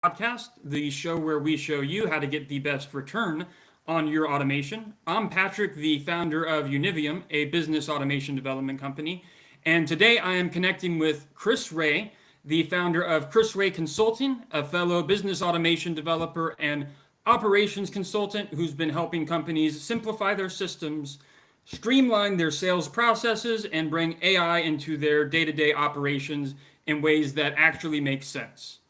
Podcast, the show where we show you how to get the best return on your automation. I'm Patrick, the founder of Univium, a business automation development company. And today I am connecting with Chris Wray, the founder of Chris Wray Consulting, a fellow business automation developer and operations consultant who's been helping companies simplify their systems, streamline their sales processes, and bring AI into their day-to-day operations in ways that actually make sense.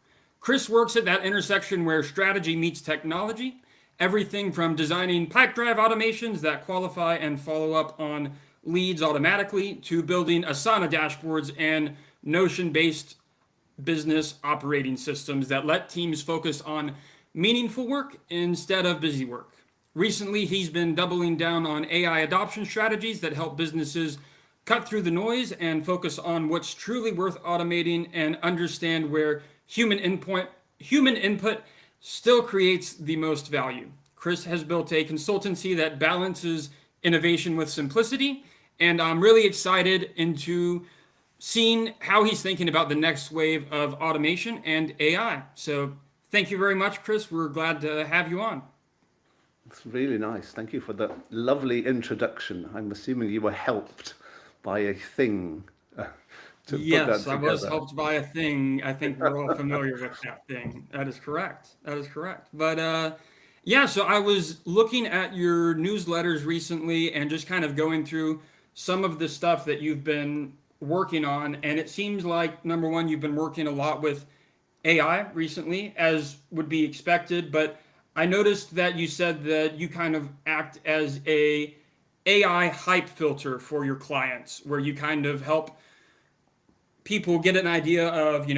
Chris works at that intersection where strategy meets technology, everything from designing pipe drive automations that qualify and follow up on leads automatically to building Asana dashboards and Notion-based business operating systems that let teams focus on meaningful work instead of busy work. Recently, he's been doubling down on AI adoption strategies that help businesses cut through the noise and focus on what's truly worth automating and understand where human input still creates the most value. Chris has built a consultancy that balances innovation with simplicity, and I'm really excited into seeing how he's thinking about the next wave of automation and AI. So thank you very much, Chris. We're glad to have you on. It's really nice. Thank you for the lovely introduction. I'm assuming you were helped by a thing. Yes, I was helped by a thing. I think we're all familiar with that thing. That is correct. But yeah, so I was looking at your newsletters recently and just kind of going through some of the stuff that you've been working on. And it seems like, number one, you've been working a lot with AI recently, as would be expected. But I noticed that you said that you kind of act as a AI hype filter for your clients, where you kind of help people get an idea of,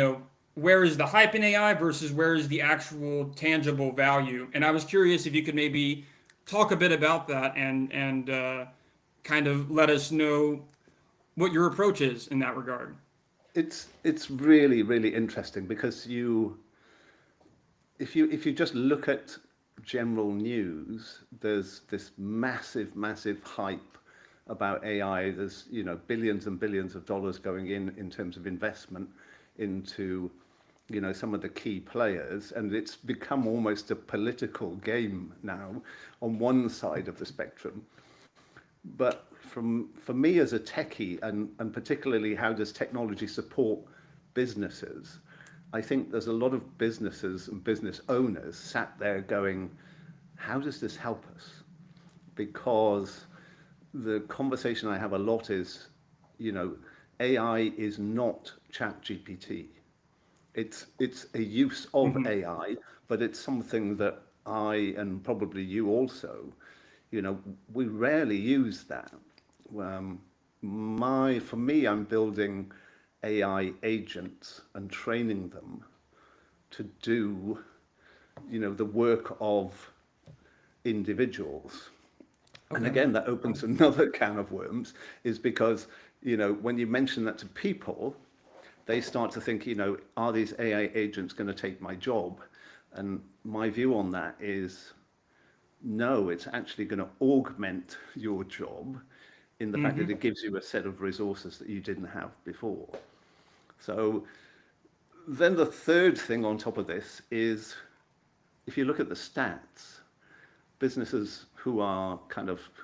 where is the hype in AI versus where is the actual tangible value. And I was curious if you could maybe talk a bit about that and kind of let us know what your approach is in that regard. It's really, really interesting because if you just look at general news, there's this massive hype about AI. There's billions and billions of dollars going in terms of investment into some of the key players, and it's become almost a political game now on one side of the spectrum. But for me as a techie, and particularly how does technology support businesses, I think there's a lot of businesses and business owners sat there going, how does this help us? Because the conversation I have a lot is, AI is not ChatGPT. It's a use of AI, but it's something that I, and probably you also, we rarely use that. For me, I'm building AI agents and training them to do, the work of individuals. Okay. And again, that opens another can of worms, is because, when you mention that to people, they start to think, are these AI agents going to take my job? And my view on that is, no, it's actually going to augment your job in the fact that it gives you a set of resources that you didn't have before. So then the third thing on top of this is, if you look at the stats, businesses who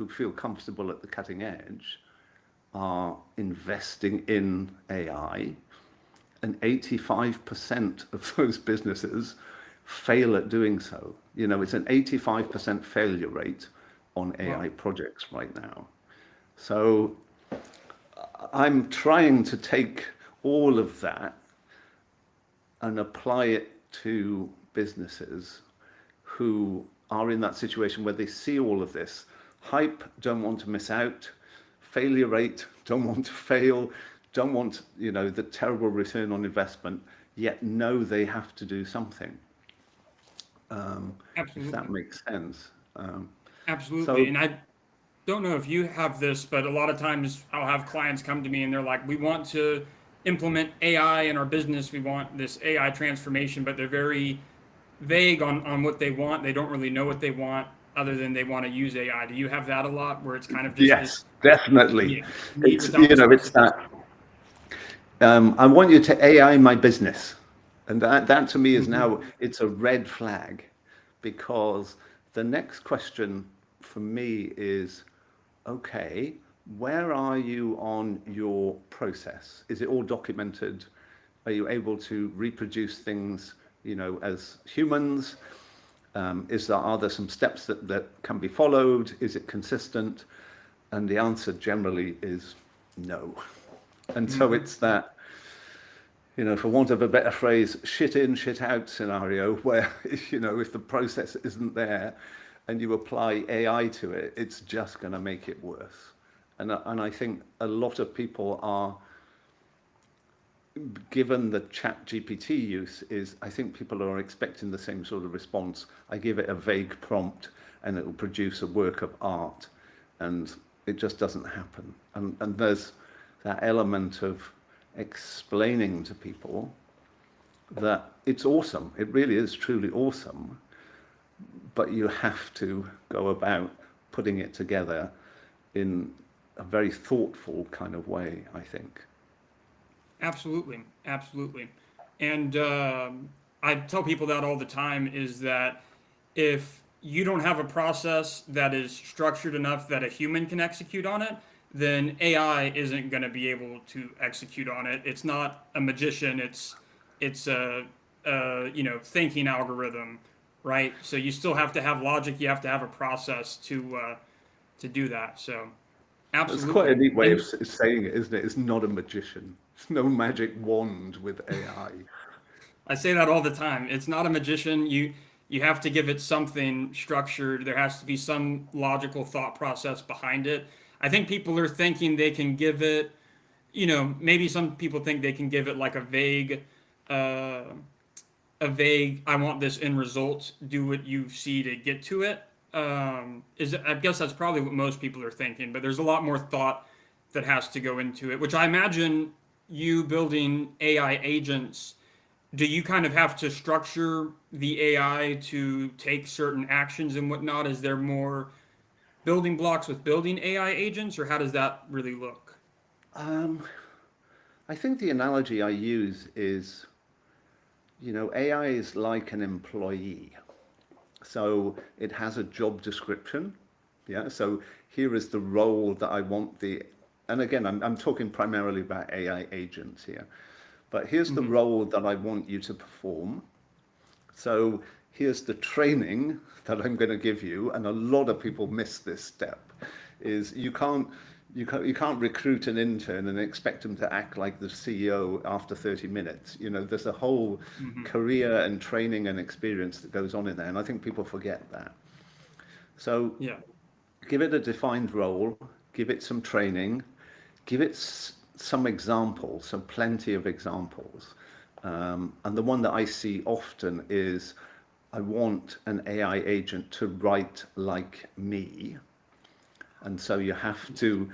feel comfortable at the cutting edge are investing in AI, and 85% of those businesses fail at doing so. It's an 85% failure rate on AI projects right now. So I'm trying to take all of that and apply it to businesses who are in that situation where they see all of this hype, don't want to miss out, failure rate, don't want to fail, don't want the terrible return on investment, yet know they have to do something. If that makes sense. Absolutely. And I don't know if you have this, but a lot of times I'll have clients come to me and they're like, we want to implement AI in our business. We want this AI transformation, but they're very vague on what they want. They don't really know what they want other than they want to use AI. Do you have that a lot where it's kind of just Yes, definitely. It's that. I want you to AI my business. And that to me is now, it's a red flag, because the next question for me is, okay, where are you on your process? Is it all documented? Are you able to reproduce things, as humans? Are there some steps that can be followed? Is it consistent? And the answer generally is no. And so it's that, for want of a better phrase, shit in, shit out scenario where, if the process isn't there and you apply AI to it, it's just going to make it worse. And I think a lot of people are, given the chat GPT use I think people are expecting the same sort of response. I give it a vague prompt and it will produce a work of art, and it just doesn't happen. And there's that element of explaining to people that it's awesome. It really is truly awesome, but you have to go about putting it together in a very thoughtful kind of way, I think. Absolutely, absolutely. And I tell people that all the time, is that if you don't have a process that is structured enough that a human can execute on it, then AI isn't going to be able to execute on it. It's not a magician. It's a thinking algorithm, right? So you still have to have logic. You have to have a process to do that. So That's absolutely. quite a neat way of saying it, isn't it? It's not a magician. It's no magic wand with AI. I say that all the time. It's not a magician. You have to give it something structured. There has to be some logical thought process behind it. I think people are thinking they can give it, maybe some people think they can give it like uh, I want this end result, do what you see to get to it. I guess that's probably what most people are thinking, but there's a lot more thought that has to go into it, which I imagine you building AI agents, do you kind of have to structure the AI to take certain actions and whatnot? Is there more building blocks with building AI agents, or how does that really look? Um, I think the analogy I use is, AI is like an employee. So it has a job description. Yeah. So here is the role that I want and again, I'm talking primarily about AI agents here, but here's the role that I want you to perform. So here's the training that I'm going to give you. And a lot of people miss this step, is you can't recruit an intern and expect them to act like the CEO after 30 minutes. There's a whole career and training and experience that goes on in there. And I think people forget that. So Yeah. give it a defined role, give it some training, give it some examples, some plenty of examples. And the one that I see often is, I want an AI agent to write like me. And so you have to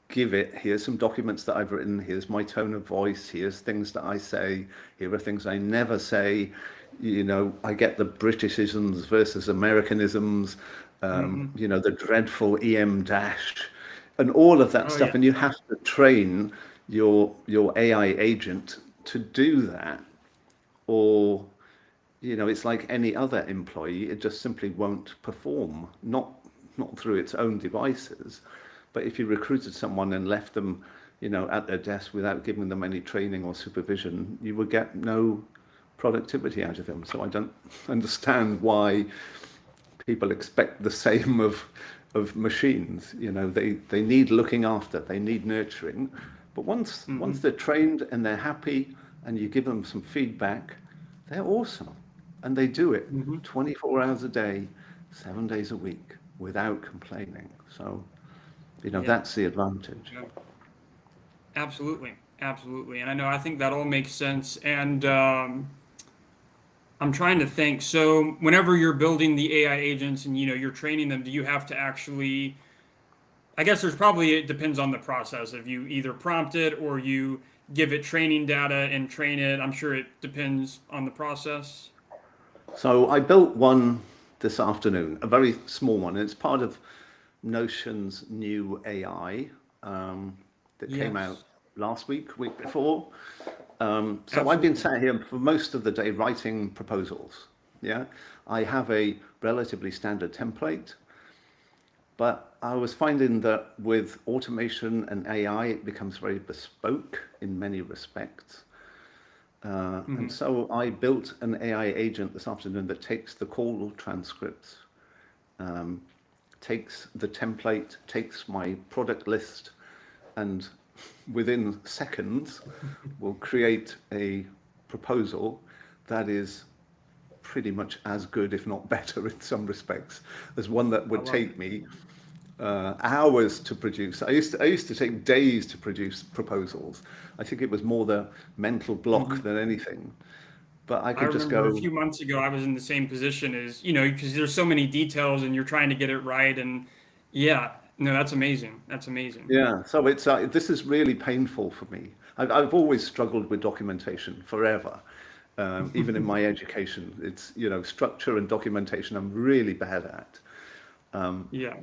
give it, here's some documents that I've written, here's my tone of voice, here's things that I say, here are things I never say. I get the Britishisms versus Americanisms, the dreadful EM dash, and all of that Oh stuff. yeah. And you have to train your AI agent to do that, or it's like any other employee, it just simply won't perform, not through its own devices. But if you recruited someone and left them, at their desk without giving them any training or supervision, you would get no productivity out of them. So I don't understand why people expect the same of machines. They need looking after, they need nurturing. But once they're trained and they're happy and you give them some feedback, they're awesome. And they do it 24 hours a day, 7 days a week, without complaining. So, Yeah. that's the advantage. Yeah. Absolutely. Absolutely. And I think that all makes sense. And I'm trying to think. So whenever you're building the AI agents and you're training them, do you have to actually, I guess it depends on the process. If you either prompt it or you give it training data and train it, I'm sure it depends on the process. So I built one this afternoon, a very small one. It's part of Notion's new AI that came out Yes. last week before. So I've been Absolutely. sat here for most of the day writing proposals. Yeah, I have a relatively standard template, but I was finding that with automation and AI, it becomes very bespoke in many respects. And Hmm. so I built an AI agent this afternoon that takes the call transcripts, takes the template, takes my product list, and within seconds will create a proposal that is pretty much as good, if not better in some respects, as one that I would love take it. me hours to produce. I used to take days to produce proposals. I think it was more the mental block Hmm. than anything. But I I could just remember a go, few months ago, I was in the same position as, because there's so many details and you're trying to get it right. And yeah, no, that's amazing. That's amazing. yeah. So this is really painful for me. I've always struggled with documentation forever. Even in my education, it's structure and documentation I'm really bad at. Yeah.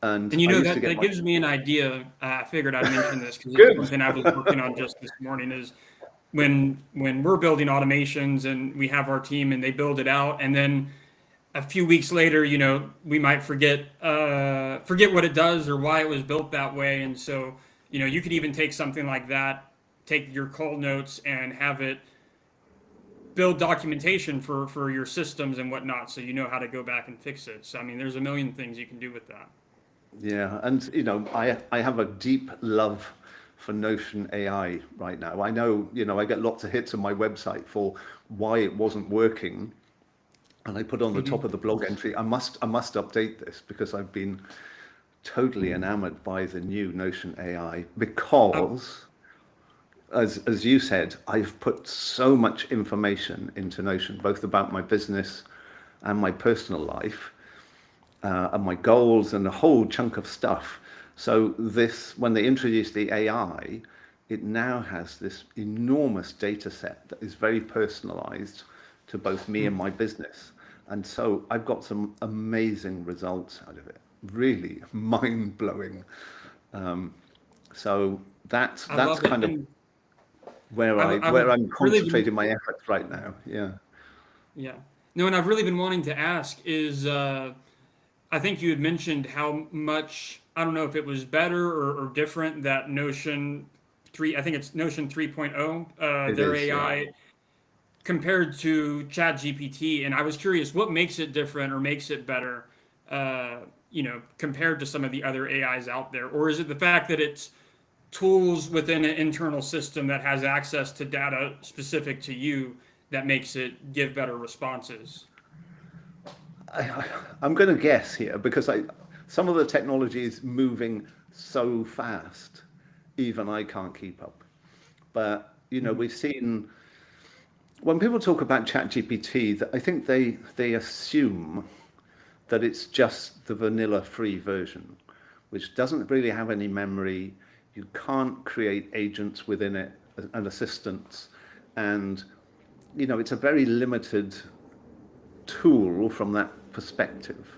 And And I used to that, get that my gives me an idea. I figured I'd mention this because it's good. something I was working on just this morning is when we're building automations and we have our team and they build it out and then a few weeks later, we might forget what it does or why it was built that way. And so, you could even take something like that, take your call notes and have it build documentation for your systems and whatnot, so you know how to go back and fix it. So I mean, there's a million things you can do with that. Yeah, and I have a deep love for Notion AI right now. I know, I get lots of hits on my website for why it wasn't working, and I put on the top Hmm. of the blog entry, I must update this because I've been totally enamored by the new Notion AI I, because as you said, I've put so much information into Notion, both about my business and my personal life, and my goals and a whole chunk of stuff. So when they introduced the AI, it now has this enormous data set that is very personalized to both me and my business. And so I've got some amazing results out of it, really mind blowing. So I that's love it, kind of and where I've I I've where I'm really been. concentrating my efforts right now. Yeah. Yeah. No, and I've really been wanting to ask is I think you had mentioned how much, I don't know if it was better or different that Notion 3, I think it's Notion 3.0, It their is, yeah. AI compared to ChatGPT. And I was curious what makes it different or makes it better, compared to some of the other AIs out there? Or is it the fact that it's tools within an internal system that has access to data specific to you that makes it give better responses? I'm going to guess here because some of the technology is moving so fast, even I can't keep up. But Mhm. we've seen when people talk about ChatGPT, that I think they assume that it's just the vanilla free version, which doesn't really have any memory. You can't create agents within it and assistants, and it's a very limited tool from that perspective.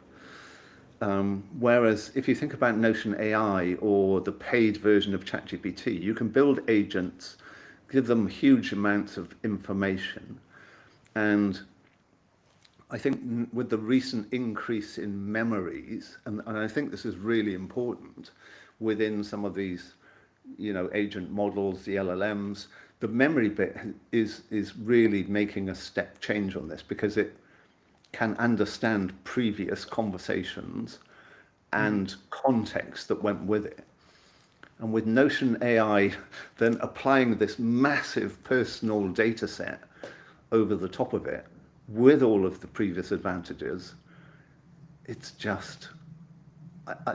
Whereas if you think about Notion AI or the paid version of ChatGPT, you can build agents, give them huge amounts of information. And I think with the recent increase in memories, and I think this is really important within some of these, agent models, the LLMs, the memory bit is really making a step change on this because it can understand previous conversations Mhm. and context that went with it. And with Notion AI, then applying this massive personal data set over the top of it with all of the previous advantages, it's just,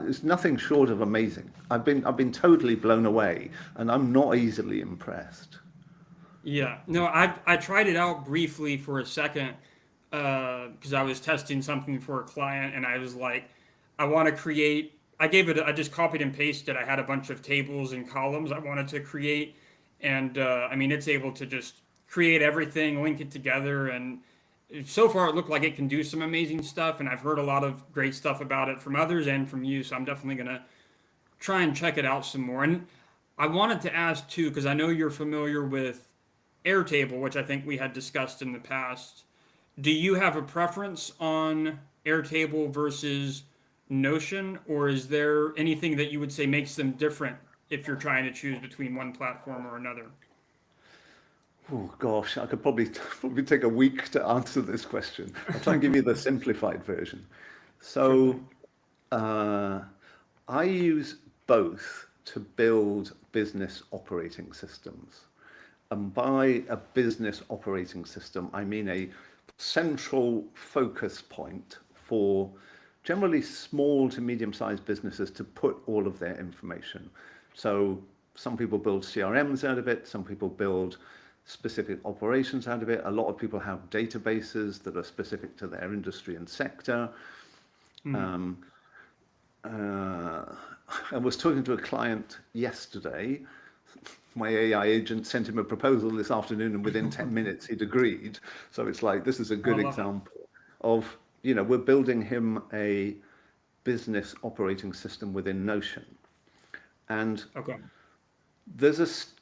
it's nothing short of amazing. I've been totally blown away, and I'm not easily impressed. Yeah, no, I tried it out briefly for a second because I was testing something for a client, and I was like, I want to create. I gave it. I just copied and pasted. I had a bunch of tables and columns I wanted to create, and I mean, it's able to just create everything, link it together, and so far it looked like it can do some amazing stuff. And I've heard a lot of great stuff about it from others and from you, so I'm definitely gonna try and check it out some more. And I wanted to ask too, because I know you're familiar with Airtable, which I think we had discussed in the past. Do you have a preference on Airtable versus Notion, or is there anything that you would say makes them different if you're trying to choose between one platform or another? Oh gosh, I could probably take a week to answer this question. I'll try and give you the simplified version. Sure So thing. uh, I use both to build business operating systems. And by a business operating system, I mean a central focus point for generally small to medium-sized businesses to put all of their information. So some people build CRMs out of it, some people build specific operations out of it. A lot of people have databases that are specific to their industry and sector. Um, uh, I was talking to a client yesterday. My AI agent sent him a proposal this afternoon, and within 10 minutes he'd agreed. So it's like, this is a I good love it. example of, we're building him a business operating system within Notion. And Okay.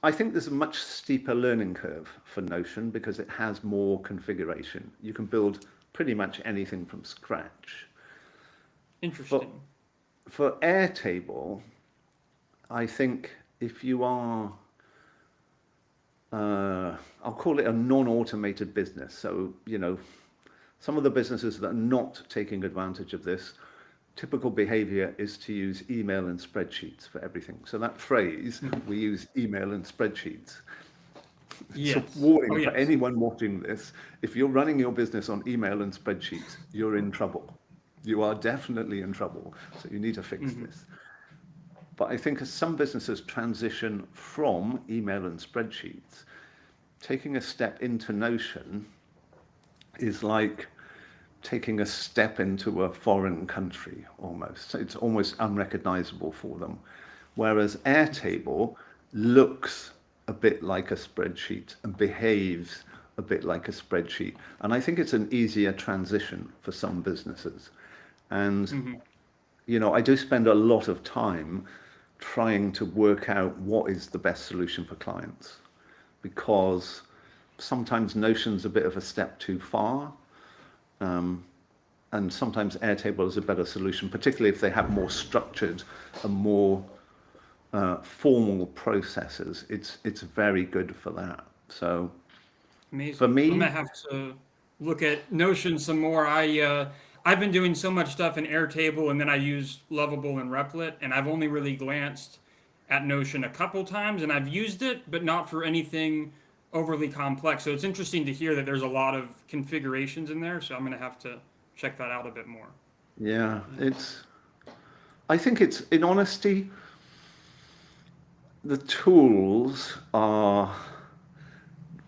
I think there's a much steeper learning curve for Notion because it has more configuration. You can build pretty much anything from scratch. For, Interesting. for Airtable, I think if you are, I'll call it a non-automated business. So, some of the businesses that are not taking advantage of this, typical behavior is to use email and spreadsheets for everything. So that phrase, we use email and spreadsheets. So Yes. Oh, warning for yes. anyone watching this, if you're running your business on email and spreadsheets, you're in trouble. You are definitely in trouble. So you need to fix this. But I think as some businesses transition from email and spreadsheets, taking a step into Notion is like taking a step into a foreign country almost. So it's almost unrecognizable for them. Whereas Airtable looks a bit like a spreadsheet and behaves a bit like a spreadsheet. And I think it's an easier transition for some businesses. And, I do spend a lot of time trying to work out what is the best solution for clients, because sometimes Notion's a bit of a step too far. And sometimes Airtable is a better solution, particularly if they have more structured and more formal processes. It's very good for that. So for Amazing. I'm gonna me, have to look at Notion some more. I've been doing so much stuff in Airtable, and then I use Lovable and Replit, and I've only really glanced at Notion a couple times, and I've used it, but not for anything overly complex. So it's interesting to hear that there's a lot of configurations in there. So I'm gonna have to check that out a bit more. yeah, I think it's, in honesty, the tools are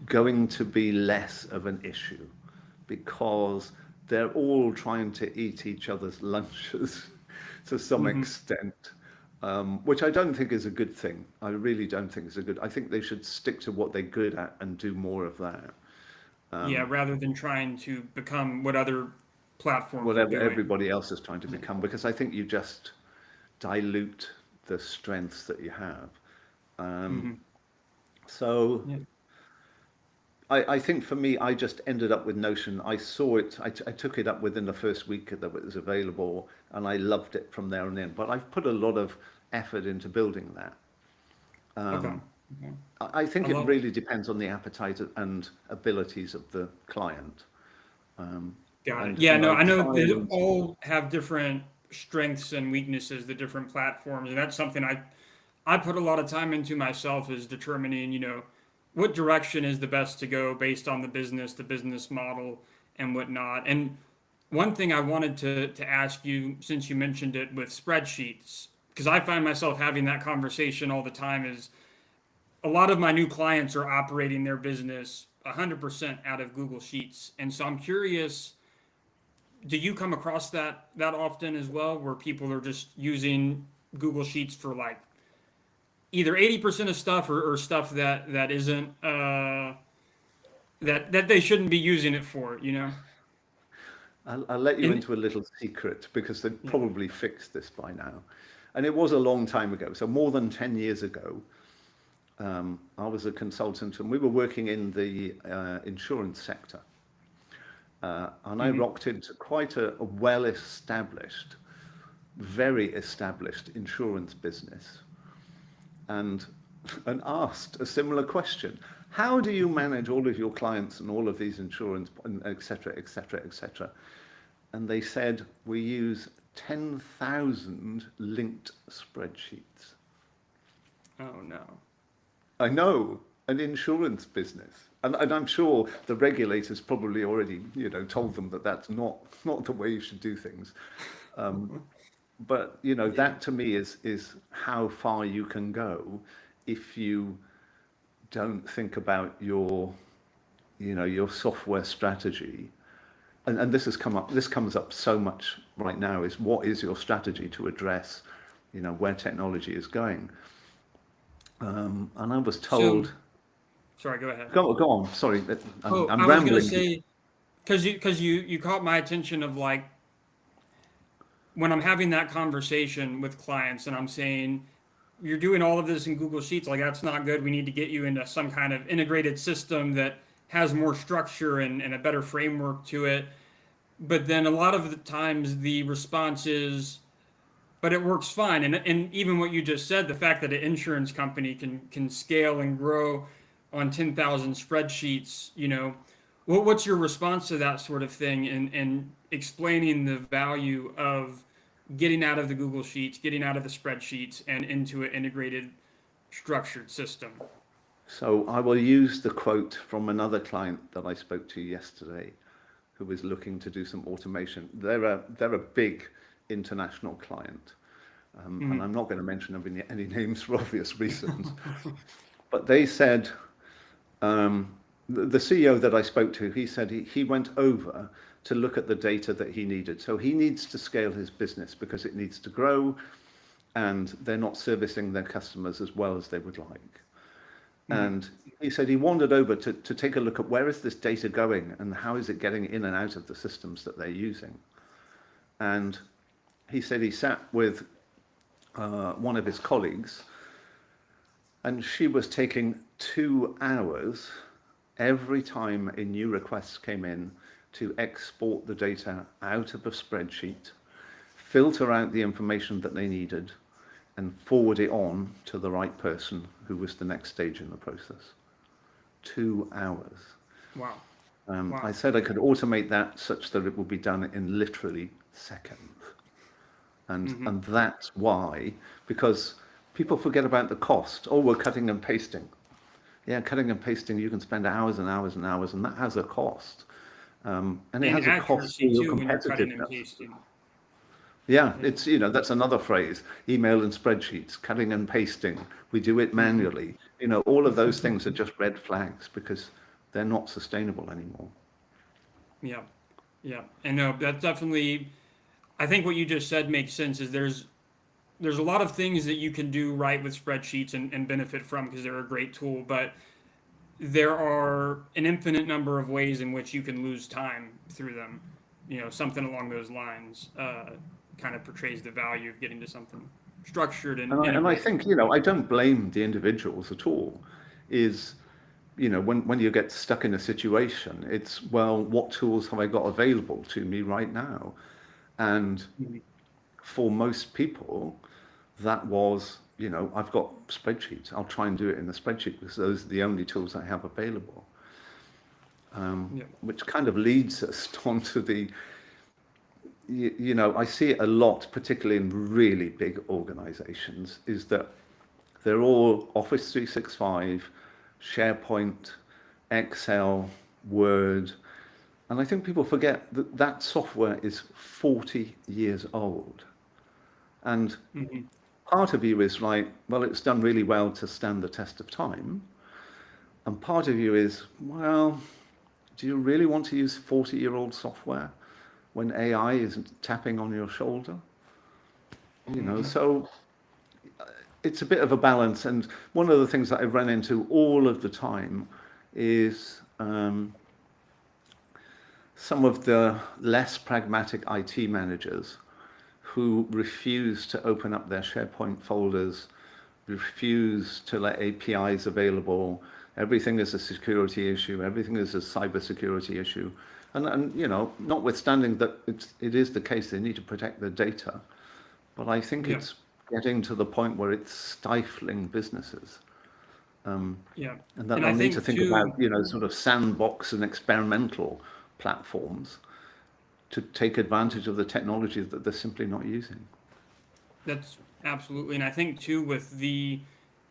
going to be less of an issue because they're all trying to eat each other's lunches to some extent, which I don't think is a good thing. I really don't think it's a good. I think they should stick to what they're good at and do more of that. Yeah, rather than trying to become what other platforms are Whatever doing. everybody else is trying to become, because I think you just dilute the strengths that you have. So Yeah. I think for me, I just ended up with Notion. I saw it, I took it up within the first week that it was available, and I loved it from there on in. But I've put a lot of effort into building that. Okay. Okay. I I think it love it. really depends on the appetite and abilities of the client. Got it. And, Yeah, no, I know they time, all have different strengths and weaknesses, the different platforms, and that's something I put a lot of time into myself is determining, what direction is the best to go based on the business model, and whatnot. And one thing I wanted to ask you, since you mentioned it with spreadsheets, because I find myself having that conversation all the time, is a lot of my new clients are operating their business 100% out of Google Sheets. And so I'm curious, do you come across that often as well, where people are just using Google Sheets for like either 80% of stuff, or stuff that isn't that they shouldn't be using it for? I'll let you And into a little secret because they've yeah. probably fixed this by now. And it was a long time ago. So more than 10 years ago, I was a consultant, and we were working in the insurance sector. And I rocked into quite a well-established, very established insurance business, and asked a similar question: how do you manage all of your clients and all of these insurance, and et cetera, et cetera, et cetera? And they said, we use 10,000 linked spreadsheets. Oh no. I know, an insurance business. And I'm sure the regulators probably already, told them that that's not the way you should do things. But, that to me is how far you can go if you don't think about your software strategy. And this comes up so much right now, is what is your strategy to address, where technology is going. And I was told... Sorry, go ahead. Go on. Sorry, I'm I was rambling. going to say, because you caught my attention of like, when I'm having that conversation with clients and I'm saying, you're doing all of this in Google Sheets, like that's not good. We need to get you into some kind of integrated system that has more structure and a better framework to it. But then a lot of the times the response is, but it works fine. And even what you just said, the fact that an insurance company can scale and grow on 10,000 spreadsheets, what's your response to that sort of thing, and explaining the value of getting out of the Google Sheets, getting out of the spreadsheets, and into an integrated, structured system? So I will use the quote from another client that I spoke to yesterday, who was looking to do some automation. They're a big international client, and I'm not going to mention any names for obvious reasons. But they said, the CEO that I spoke to, he said he went over to look at the data that he needed. So he needs to scale his business because it needs to grow, and they're not servicing their customers as well as they would like. And he said he wandered over to take a look at where is this data going and how is it getting in and out of the systems that they're using. And he said he sat with one of his colleagues, and she was taking 2 hours every time a new request came in to export the data out of a spreadsheet, filter out the information that they needed, and forward it on to the right person who was the next stage in the process. 2 hours. Wow. Wow. I said I could automate that such that it would be done in literally seconds. And that's why, because people forget about the cost. Oh, we're cutting and pasting. Yeah, cutting and pasting, you can spend hours and hours and hours, and that has a cost. And it has a cost to your competitiveness. Yeah, it's, that's another phrase, email and spreadsheets, cutting and pasting. We do it manually. All of those things are just red flags because they're not sustainable anymore. Yeah. Yeah. And no, that's definitely, I think what you just said makes sense. Is there's a lot of things that you can do right with spreadsheets and benefit from because they're a great tool, but there are an infinite number of ways in which you can lose time through them. Something along those lines kind of portrays the value of getting to something structured and I think, I don't blame the individuals at all. Is, when you get stuck in a situation, it's, well, what tools have I got available to me right now? And for most people, that was, I've got spreadsheets. I'll try and do it in the spreadsheet because those are the only tools I have available. Which kind of leads us onto the, I see it a lot, particularly in really big organizations, is that they're all Office 365, SharePoint, Excel, Word. And I think people forget that that software is 40 years old. And part of you is like, well, it's done really well to stand the test of time. And part of you is, well, do you really want to use 40-year-old software when AI is tapping on your shoulder? So it's a bit of a balance. And one of the things that I run into all of the time is some of the less pragmatic IT managers who refuse to open up their SharePoint folders refuse to let APIs available. Everything is a security issue. Everything is a cybersecurity issue. And you know, notwithstanding that it is the case, they need to protect their data. But I think it's getting to the point where it's stifling businesses. And that they need to think about, you know, sort of sandbox and experimental platforms to take advantage of the technology that they're simply not using. That's absolutely. And I think too, with the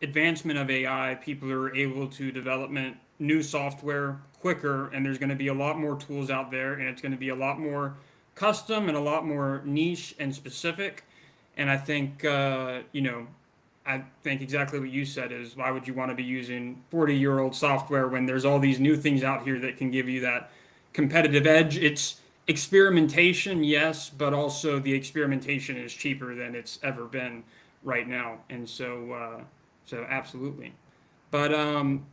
advancement of AI, people are able to develop new software quicker, and there's going to be a lot more tools out there, and it's going to be a lot more custom and a lot more niche and specific. And I think, you know, I think exactly what you said is, why would you want to be using 40-year-old software when there's all these new things out here that can give you that competitive edge? It's experimentation, yes, but also the experimentation is cheaper than it's ever been right now. And so, so absolutely. But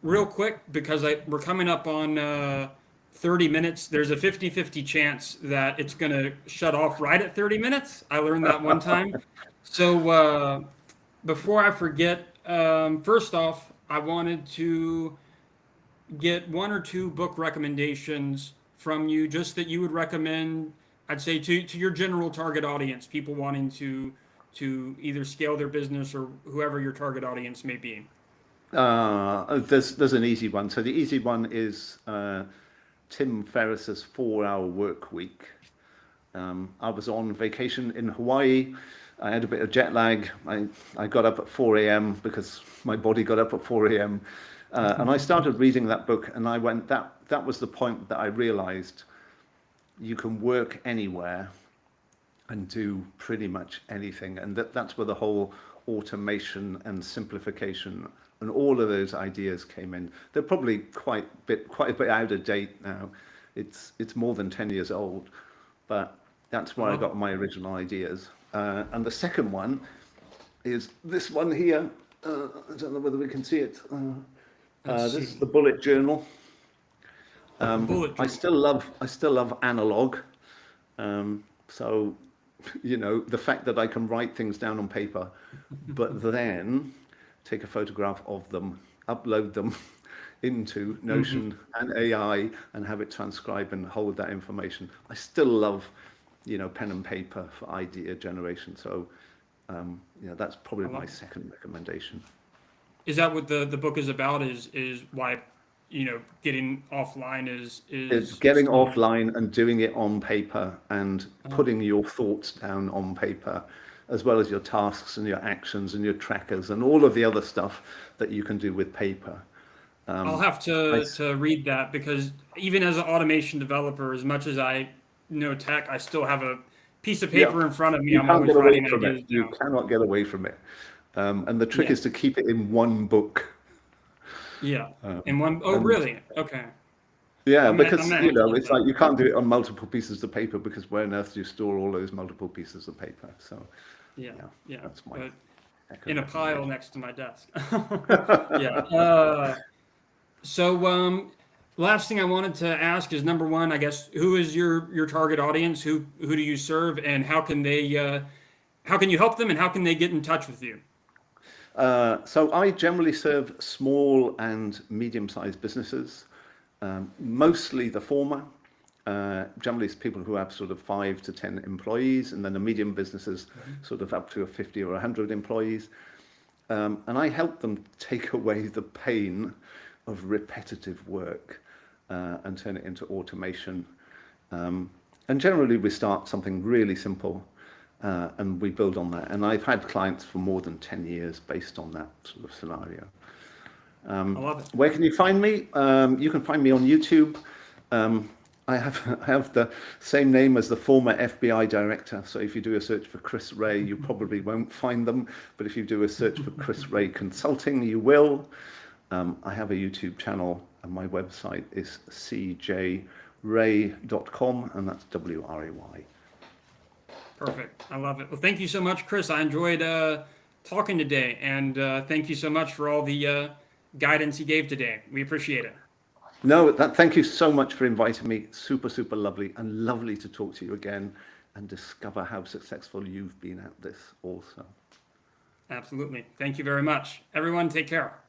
real quick, because we're coming up on 30 minutes, there's a 50-50 chance that it's going to shut off right at 30 minutes. I learned that one time. So before I forget, first off, I wanted to get 1 or 2 book recommendations from you, just that you would recommend, I'd say, to your general target audience, people wanting to either scale their business or whoever your target audience may be. There's an easy one. So the easy one is Tim Ferriss's 4-Hour Work Week. I was on vacation in Hawaii. I had a bit of jet lag. I got up at 4 a.m. because my body got up at 4 a.m. And I started reading that book, and I went, that was the point that I realized you can work anywhere and do pretty much anything. And that's where the whole automation and simplification and all of those ideas came in. They're probably quite a bit out of date now. It's more than 10 years old, but that's where I got my original ideas. And the second one is this one here. I don't know whether we can see it. This is the bullet journal. I still love analog. So, you know, the fact that I can write things down on paper, but then take a photograph of them, upload them into Notion and AI, and have it transcribe and hold that information. I still love, you know, pen and paper for idea generation. So, you know, that's probably my second recommendation. Is that what the book is about? Is why, you know, getting offline is it's getting offline and doing it on paper and putting your thoughts down on paper, as well as your tasks and your actions and your trackers and all of the other stuff that you can do with paper. I'll have to read that, because even as an automation developer, as much as I know tech, I still have a piece of paper in front of me. I'm always writing ideas down. You cannot get away from it. And the trick is to keep it in one book. Yeah. In one. Oh, really? Okay. Yeah, because you know, it's like you can't do it on multiple pieces of paper, because where on earth do you store all those multiple pieces of paper? So yeah. That's my in a pile next to my desk. Yeah. So last thing I wanted to ask is, number one, I guess, who is your target audience? Who do you serve, and how can you help them, and how can they get in touch with you? So I generally serve small and medium-sized businesses, mostly the former. Generally it's people who have sort of 5 to 10 employees, and then the medium businesses sort of up to 50 or 100 employees. And I help them take away the pain of repetitive work and turn it into automation. And generally we start something really simple, and we build on that. And I've had clients for more than 10 years based on that sort of scenario. I love it. Where can you find me? You can find me on YouTube. I have the same name as the former FBI director. So if you do a search for Chris Wray, you probably won't find them. But if you do a search for Chris Wray Consulting, you will. I have a YouTube channel, and my website is cjray.com, and that's W-R-A-Y. Perfect. I love it. Well, thank you so much, Chris. I enjoyed talking today, and thank you so much for all the guidance you gave today. We appreciate it. No, thank you so much for inviting me. Super, super lovely, and lovely to talk to you again and discover how successful you've been at this also. Absolutely. Thank you very much. Everyone, take care.